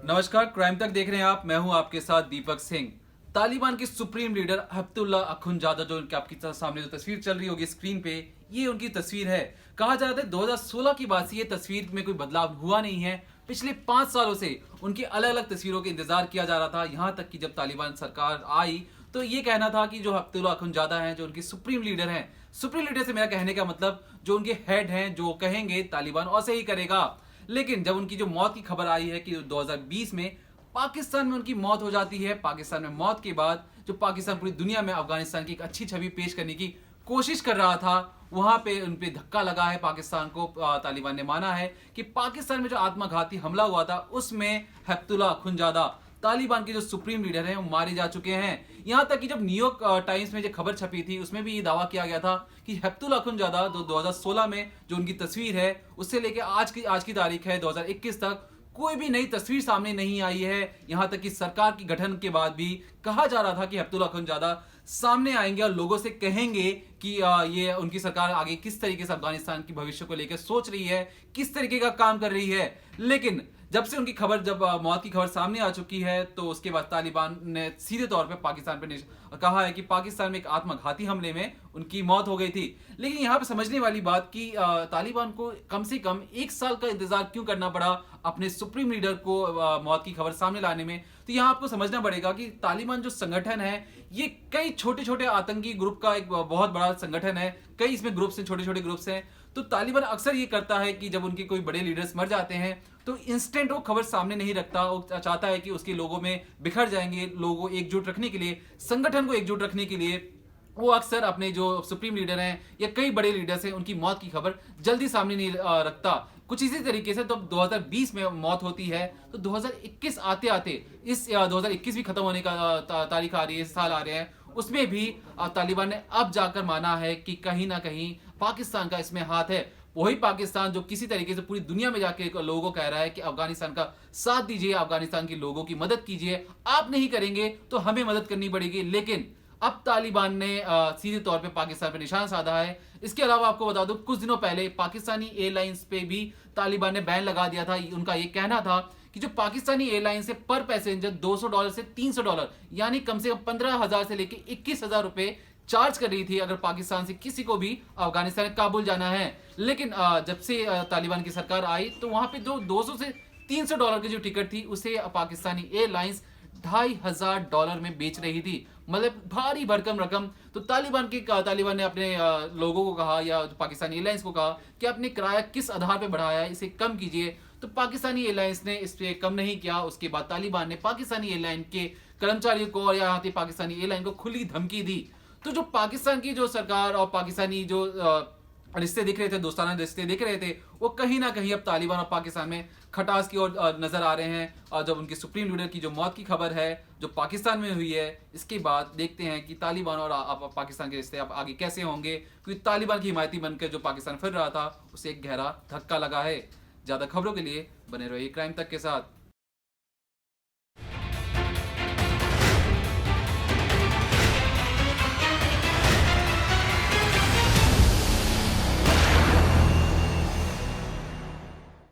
नमस्कार, क्राइम तक देख रहे हैं आप। मैं हूं आपके साथ दीपक सिंह। तालिबान के सुप्रीम लीडर हफ्तुल्ला अखुनजादा, जो इनके आपकी सामने जो तस्वीर चल रही होगी स्क्रीन पे, ये उनकी तस्वीर है। कहा जा रहा था 2016 की बात से ये तस्वीर में कोई बदलाव हुआ नहीं है। पिछले 5 सालों से उनकी अलग अलग तस्वीरों के इंतजार किया जा रहा था। यहां तक कि जब तालिबान सरकार आई तो ये कहना था कि जो हफ्तुल्ला अखुनजादा हैं, जो उनके सुप्रीम लीडर हैं, सुप्रीम लीडर से मेरा कहने का मतलब जो उनके हेड हैं, जो कहेंगे तालिबान वैसे ही करेगा। लेकिन जब उनकी जो मौत की खबर आई है कि 2020 में पाकिस्तान में उनकी मौत हो जाती है, पाकिस्तान में मौत के बाद जो पाकिस्तान पूरी दुनिया में अफगानिस्तान की एक अच्छी छवि पेश करने की कोशिश कर रहा था, वहां पे उन पे धक्का लगा है पाकिस्तान को। तालिबान ने माना है कि पाकिस्तान में जो आत्मघाती हमला हुआ था उसमें हफ्तुल्ला अखुनजादा, तालिबान के जो सुप्रीम लीडर हैं, वो मारे जा चुके हैं। यहां तक कि जब न्यूयॉर्क टाइम्स में जो खबर छपी थी उसमें भी ये दावा किया गया था कि हफ्तुल्ला अखुनजादा 2016 में जो उनकी तस्वीर है उससे लेकर आज की तारीख है 2021 तक कोई भी नई तस्वीर सामने नहीं आई है। यहां तक कि सरकार की गठन के बाद भी कहा जा रहा था कि हफ्तुल्ला अखुनजादा सामने आएंगे और लोगों से कहेंगे कि ये उनकी सरकार आगे किस तरीके से अफगानिस्तान की भविष्य को लेकर सोच रही है, किस तरीके का काम कर रही है। लेकिन जब से उनकी खबर, जब मौत की खबर सामने आ चुकी है, तो उसके बाद तालिबान ने सीधे तौर पे पाकिस्तान पे कहा है कि पाकिस्तान में एक आत्मघाती हमले में उनकी मौत हो गई थी। लेकिन यहां पे समझने वाली बात कि तालिबान को कम से कम 1 साल का इंतजार क्यों करना पड़ा अपने सुप्रीम लीडर को मौत की खबर सामने लाने में। तो यहां आपको समझना पड़ेगा कि तालिबान जो संगठन है, ये कई छोटे छोटे आतंकी ग्रुप का एक बहुत बड़ा संगठन है। कई इसमें ग्रुप्स हैं, छोटे छोटे ग्रुप्स हैं। तो तालिबान अक्सर ये करता है कि जब उनके कोई बड़े लीडर्स मर जाते हैं तो इंस्टेंट वो खबर सामने नहीं रखता। वो चाहता है कि उसके लोगों में बिखर जाएंगे, लोगों को एकजुट रखने के लिए, संगठन को एकजुट रखने के लिए वो अक्सर अपने जो सुप्रीम लीडर हैं या कई बड़े लीडर्स हैं उनकी मौत की खबर जल्दी सामने नहीं रखता। कुछ इसी तरीके से तो 2020 में मौत होती है तो 2021 आते आते, इस 2021 भी खत्म होने का तारीख आ रही है, साल आ रहे हैं, उसमें भी तालिबान ने अब जाकर माना है कि कहीं ना कहीं पाकिस्तान का इसमें हाथ है। वही पाकिस्तान जो किसी तरीके से पूरी दुनिया में जाके लोगों को कह रहा है कि अफगानिस्तान का साथ दीजिए, अफगानिस्तान के लोगों की मदद कीजिए, आप नहीं करेंगे तो हमें मदद करनी पड़ेगी। लेकिन अब तालिबान ने सीधे तौर पे पाकिस्तान पे निशान साधा है। इसके अलावा आपको बता दूं, कुछ दिनों पहले पाकिस्तानी एयरलाइंस पे भी तालिबान ने बैन लगा दिया था। उनका ये कहना था कि जो पाकिस्तानी एयरलाइंस से पर पैसेंजर $200 से $300, यानी कम से कम 15,000 से लेकर 21,000 रुपए चार्ज कर रही थी अगर पाकिस्तान से किसी को भी अफगानिस्तान काबुल जाना है। लेकिन जब से तालिबान की सरकार आई तो वहां पे जो $200 से $300 की जो टिकट थी उसे पाकिस्तानी एयरलाइंस $2,500 में बेच रही थी। मतलब भारी भरकम रकम। तो तालिबान ने अपने लोगों को कहा या पाकिस्तानी एयरलाइंस को कहा कि आपने किराया किस आधार पे बढ़ाया है, इसे कम कीजिए। तो पाकिस्तानी एयरलाइंस ने इस पे कम नहीं किया। उसके बाद तालिबान ने पाकिस्तानी एयरलाइन के कर्मचारियों को और यहाँ पाकिस्तानी एयरलाइन को खुली धमकी दी। तो जो पाकिस्तान की जो सरकार और पाकिस्तानी जो रिश्ते दिख रहे थे, दोस्ताना रिश्ते दिख रहे थे, वो कहीं ना कहीं अब तालिबान और पाकिस्तान में खटास की ओर नजर आ रहे हैं। और जब उनके सुप्रीम लीडर की जो मौत की खबर है जो पाकिस्तान में हुई है, इसके बाद देखते हैं कि तालिबान और पाकिस्तान के रिश्ते अब आगे कैसे होंगे, क्योंकि तालिबान की हिमायती बनकर जो पाकिस्तान फिर रहा था उसे एक गहरा धक्का लगा है। ज्यादा खबरों के लिए बने रहिए क्राइम तक के साथ।